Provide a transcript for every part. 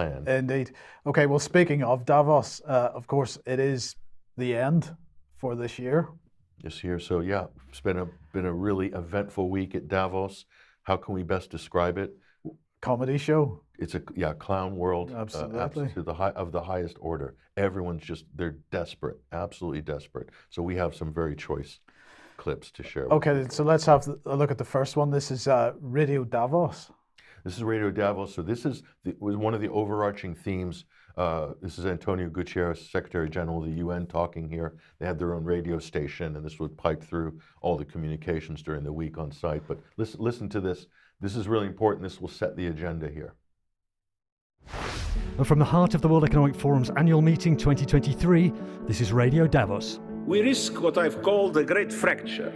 Indeed. Okay, well, speaking of Davos, of course, it is the end for this year. This year, so yeah, it's been a really eventful week at Davos. How can we best describe it? Comedy show. It's a clown world. Absolutely. To the highest order. Everyone's they're desperate, absolutely desperate. So we have some very choice clips to share. Okay, so let's have a look at the first one. This is Radio Davos. This is Radio Davos. So this was one of the overarching themes. This is António Guterres, Secretary General of the UN, talking here. They had their own radio station, and this would pipe through all the communications during the week on site. But listen to this. This is really important. This will set the agenda here. And from the heart of the World Economic Forum's annual meeting 2023, this is Radio Davos. We risk what I've called a great fracture,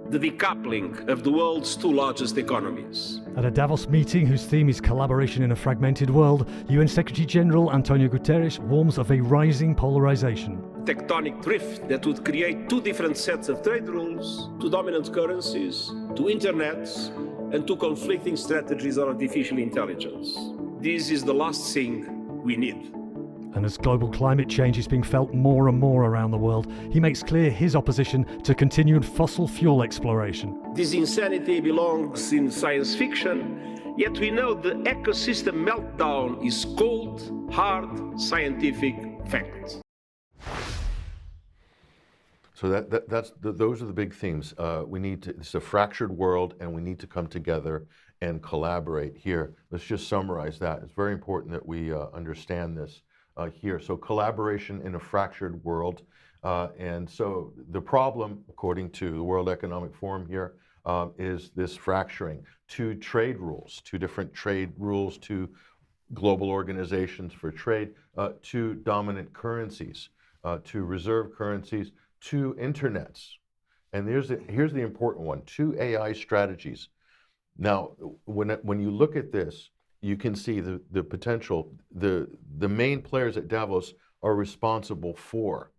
the decoupling of the world's two largest economies. At a Davos meeting whose theme is collaboration in a fragmented world, UN Secretary General António Guterres warns of a rising polarization. Tectonic drift that would create two different sets of trade rules, two dominant currencies, two internets, and two conflicting strategies on artificial intelligence. This is the last thing we need. And as global climate change is being felt more and more around the world, he makes clear his opposition to continued fossil fuel exploration. This insanity belongs in science fiction, yet we know the ecosystem meltdown is cold, hard, scientific fact. So those are the big themes. It's a fractured world, and we need to come together and collaborate here. Let's just summarize that. It's very important that we understand this here. So collaboration in a fractured world. And so the problem, according to the World Economic Forum here, is this fracturing. Two different trade rules, two global organizations for trade, two dominant currencies, two reserve currencies, two internets. And here's the important one, two AI strategies. Now, when you look at this, you can see the potential. The main players at Davos are responsible for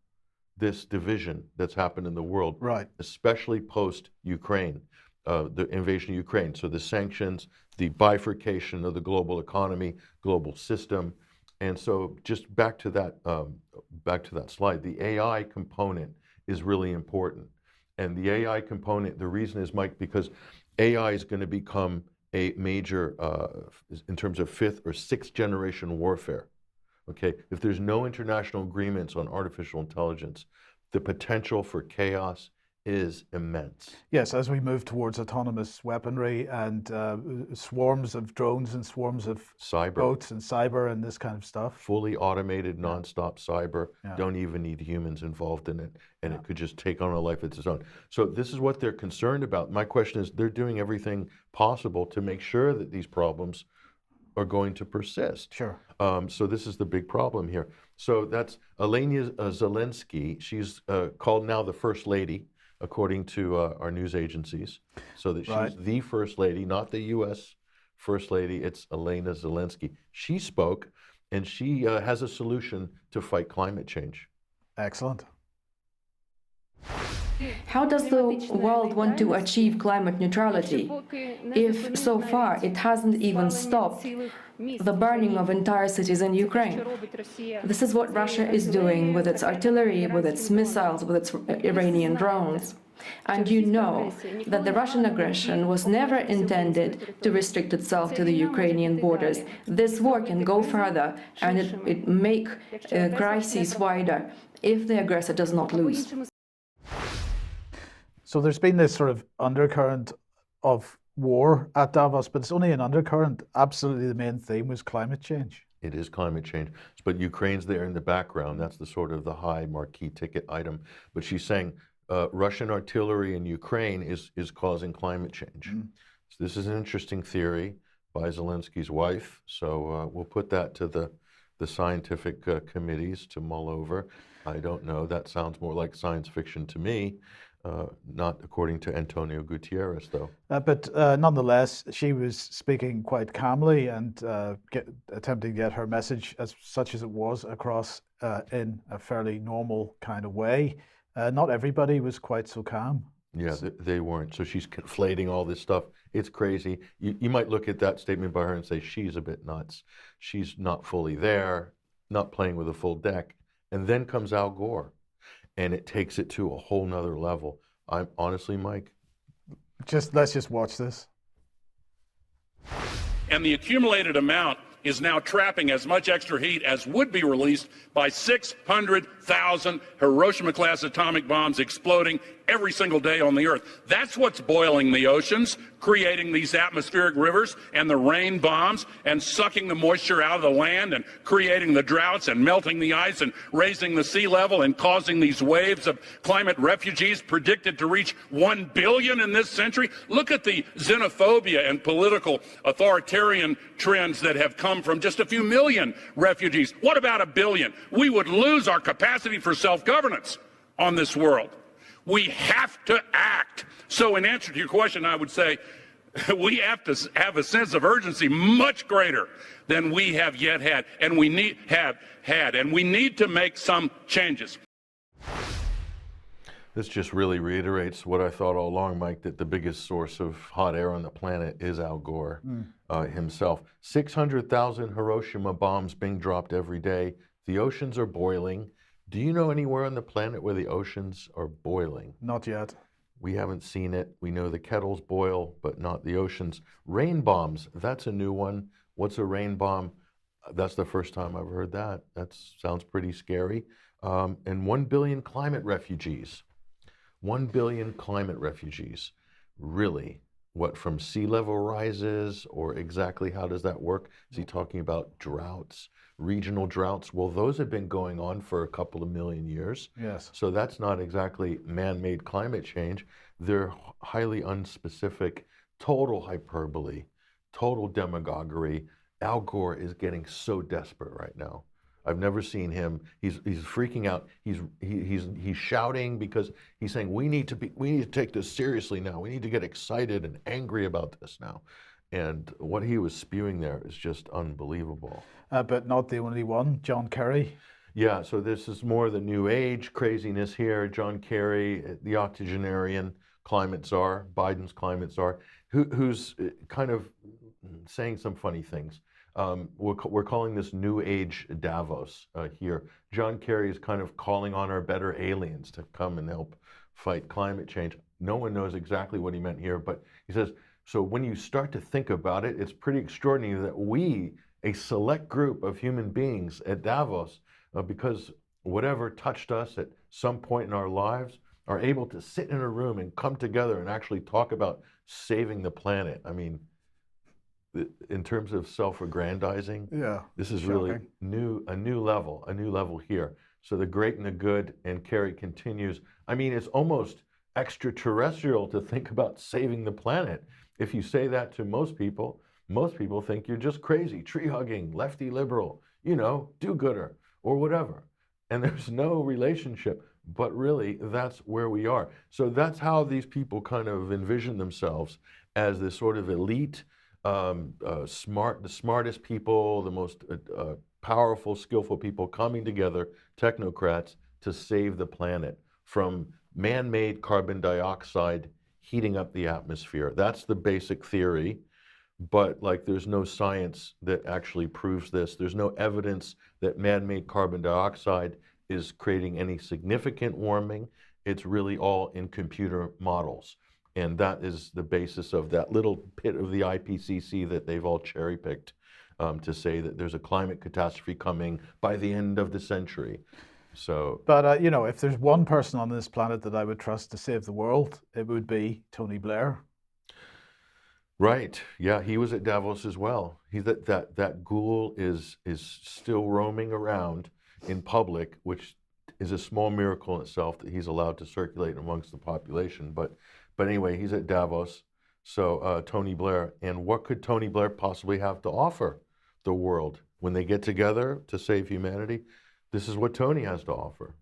this division that's happened in the world, right? Especially post-Ukraine, the invasion of Ukraine. So the sanctions, the bifurcation of the global economy, global system, and so just back to that slide. The AI component is really important, and the AI component. The reason is, Mike, because AI is going to become a major, in terms of fifth or sixth generation warfare. Okay, if there's no international agreements on artificial intelligence, the potential for chaos is immense. Yes, as we move towards autonomous weaponry and swarms of drones and swarms of boats and cyber and this kind of stuff. Fully automated, nonstop cyber, don't even need humans involved in it, and it could just take on a life of its own. So this is what they're concerned about. My question is, they're doing everything possible to make sure that these problems are going to persist. Sure. So this is the big problem here. So that's Olena Zelenska. She's called now the First Lady, according to our news agencies, so that she's the First Lady, not the U.S. First Lady. It's Olena Zelenska. She spoke, and she has a solution to fight climate change. Excellent. How does the world want to achieve climate neutrality if so far it hasn't even stopped the burning of entire cities in Ukraine? This is what Russia is doing with its artillery, with its missiles, with its Iranian drones. And you know that the Russian aggression was never intended to restrict itself to the Ukrainian borders. This war can go further, and it make crises wider if the aggressor does not lose. So there's been this sort of undercurrent of war at Davos, but it's only an undercurrent. Absolutely the main theme was climate change. It is climate change, but Ukraine's there in the background. That's the sort of the high marquee ticket item. But she's saying Russian artillery in Ukraine is causing climate change. So this is an interesting theory by Zelensky's wife. So we'll put that to the scientific committees to mull over. I don't know. That sounds more like science fiction to me. Not according to António Guterres, though. But nonetheless, she was speaking quite calmly and attempting to get her message, such as it was, across in a fairly normal kind of way. Not everybody was quite so calm. Yeah, they weren't. So she's conflating all this stuff. It's crazy. You might look at that statement by her and say, she's a bit nuts. She's not fully there, not playing with a full deck. And then comes Al Gore, and it takes it to a whole nother level. I'm honestly, Mike. Let's just watch this. And the accumulated amount is now trapping as much extra heat as would be released by 600,000 Hiroshima-class atomic bombs exploding every single day on the Earth. That's what's boiling the oceans, creating these atmospheric rivers and the rain bombs, and sucking the moisture out of the land, and creating the droughts, and melting the ice, and raising the sea level, and causing these waves of climate refugees predicted to reach 1 billion in this century. Look at the xenophobia and political authoritarian trends that have come from just a few million refugees. What about 1 billion? We would lose our capacity for self-governance on this world. We have to act. So in answer to your question, I would say we have to have a sense of urgency much greater than we have yet had, and we need to make some changes. This just really reiterates what I thought all along, Mike, that the biggest source of hot air on the planet is Al Gore himself. 600,000 Hiroshima bombs being dropped every day. The oceans are boiling. Do you know anywhere on the planet where the oceans are boiling? Not yet. We haven't seen it. We know the kettles boil, but not the oceans. Rain bombs, that's a new one. What's a rain bomb? That's the first time I've heard that. That sounds pretty scary. And 1 billion climate refugees. 1 billion climate refugees. Really? What, from sea level rises, or exactly how does that work? Is he talking about droughts, regional droughts? Well, those have been going on for a couple of million years. Yes. So that's not exactly man-made climate change. They're highly unspecific, total hyperbole, total demagoguery. Al Gore is getting so desperate right now. I've never seen him. He's freaking out. He's shouting because he's saying we need to take this seriously now. We need to get excited and angry about this now. And what he was spewing there is just unbelievable. But not the only one. John Kerry. Yeah. So this is more the new age craziness here. John Kerry, the octogenarian climate czar, Biden's climate czar, who's kind of saying some funny things. We're calling this New Age Davos here. John Kerry is kind of calling on our better aliens to come and help fight climate change. No one knows exactly what he meant here, but he says, so when you start to think about it, it's pretty extraordinary that we, a select group of human beings at Davos, because whatever touched us at some point in our lives, are able to sit in a room and come together and actually talk about saving the planet. I mean, in terms of self-aggrandizing, yeah, this is shocking. Really a new level here. So the great and the good, and Kerry continues. I mean, it's almost extraterrestrial to think about saving the planet. If you say that to most people think you're just crazy, tree-hugging, lefty liberal, do-gooder, or whatever. And there's no relationship, but really, that's where we are. So that's how these people kind of envision themselves, as this sort of elite, the smartest people, the most powerful, skillful people coming together, technocrats, to save the planet from man-made carbon dioxide heating up the atmosphere. That's the basic theory, but there's no science that actually proves this. There's no evidence that man-made carbon dioxide is creating any significant warming. It's really all in computer models. And that is the basis of that little pit of the IPCC that they've all cherry-picked to say that there's a climate catastrophe coming by the end of the century. So, but if there's one person on this planet that I would trust to save the world, it would be Tony Blair. Right. Yeah, he was at Davos as well. That ghoul is still roaming around in public, which is a small miracle in itself that he's allowed to circulate amongst the population. But anyway, he's at Davos. So Tony Blair, and what could Tony Blair possibly have to offer the world when they get together to save humanity? This is what Tony has to offer.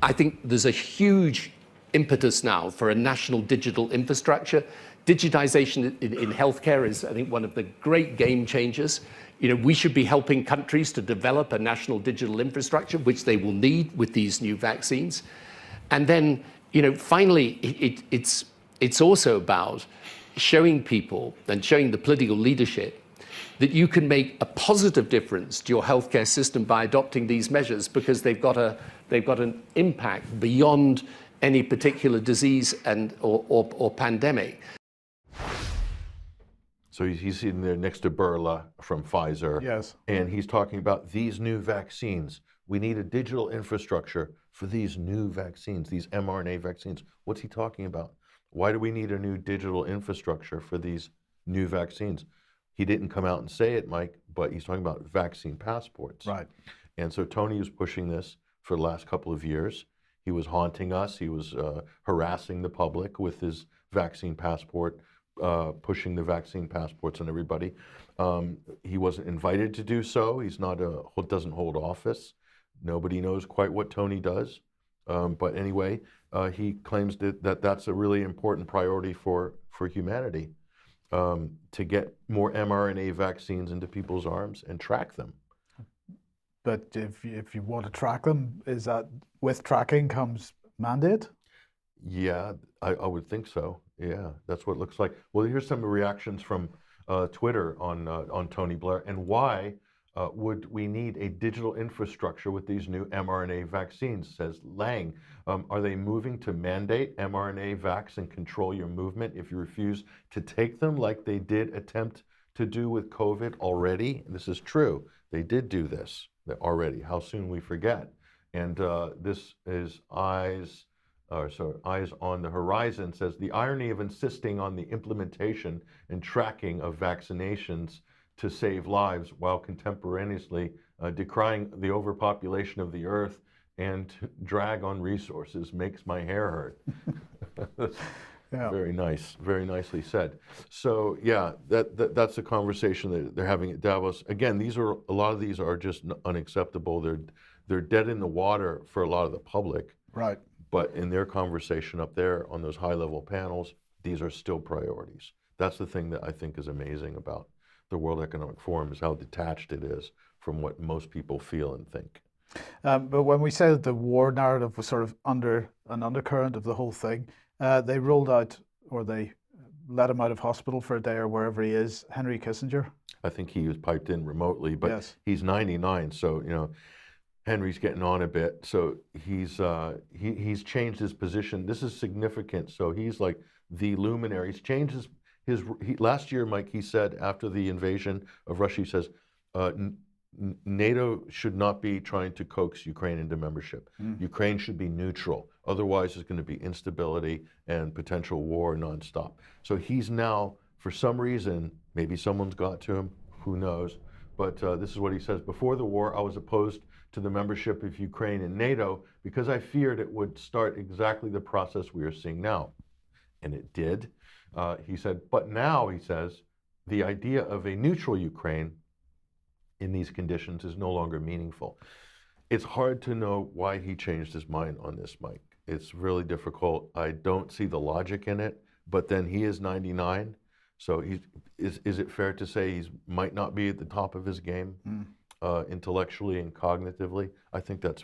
I think there's a huge impetus now for a national digital infrastructure. Digitization in healthcare is, I think, one of the great game changers. We should be helping countries to develop a national digital infrastructure, which they will need with these new vaccines. And then finally, it's also about showing people and showing the political leadership that you can make a positive difference to your healthcare system by adopting these measures, because they've got an impact beyond any particular disease or pandemic. So he's sitting there next to Burla from Pfizer. Yes. And he's talking about these new vaccines. We need a digital infrastructure for these new vaccines, these mRNA vaccines. What's he talking about? Why do we need a new digital infrastructure for these new vaccines? He didn't come out and say it, Mike, but he's talking about vaccine passports. Right. And so Tony was pushing this for the last couple of years. He was haunting us. He was harassing the public with his vaccine passport, pushing the vaccine passports on everybody. He wasn't invited to do so. He's not doesn't hold office. Nobody knows quite what Tony does. But anyway, he claims that that's a really important priority for humanity, to get more mRNA vaccines into people's arms and track them. But if you want to track them, is that with tracking comes mandate? Yeah, I would think so. Yeah, that's what it looks like. Well, here's some reactions from Twitter on Tony Blair, and why would we need a digital infrastructure with these new mRNA vaccines, says Lang. Are they moving to mandate mRNA vax and control your movement if you refuse to take them, like they did attempt to do with COVID already? This is true. They did do this already. How soon we forget. And this is Eyes on the Horizon, says the irony of insisting on the implementation and tracking of vaccinations to save lives while contemporaneously decrying the overpopulation of the earth and drag on resources makes my hair hurt. Yeah. Very nice, very nicely said. So yeah, that's a conversation that they're having at Davos. Again, a lot of these are just unacceptable. They're dead in the water for a lot of the public. Right. But in their conversation up there on those high-level panels, these are still priorities. That's the thing that I think is amazing about the World Economic Forum, is how detached it is from what most people feel and think. But when we say that the war narrative was sort of under an undercurrent of the whole thing, they rolled out, or they let him out of hospital for a day or wherever he is, Henry Kissinger. I think he was piped in remotely, but Yes. He's 99, so Henry's getting on a bit. So he's changed his position. This is significant. So he's like the luminary. He's changed last year, Mike, he said after the invasion of Russia, he says, NATO should not be trying to coax Ukraine into membership. Ukraine should be neutral. Otherwise, there's going to be instability and potential war nonstop. So he's now, for some reason, maybe someone's got to him, who knows, but this is what he says. Before the war, I was opposed to the membership of Ukraine in NATO because I feared it would start exactly the process we are seeing now. And it did. He said, but now, he says, the idea of a neutral Ukraine in these conditions is no longer meaningful. It's hard to know why he changed his mind on this, Mike. It's really difficult. I don't see the logic in it, but then he is 99. So is it fair to say he might not be at the top of his game intellectually and cognitively? I think that's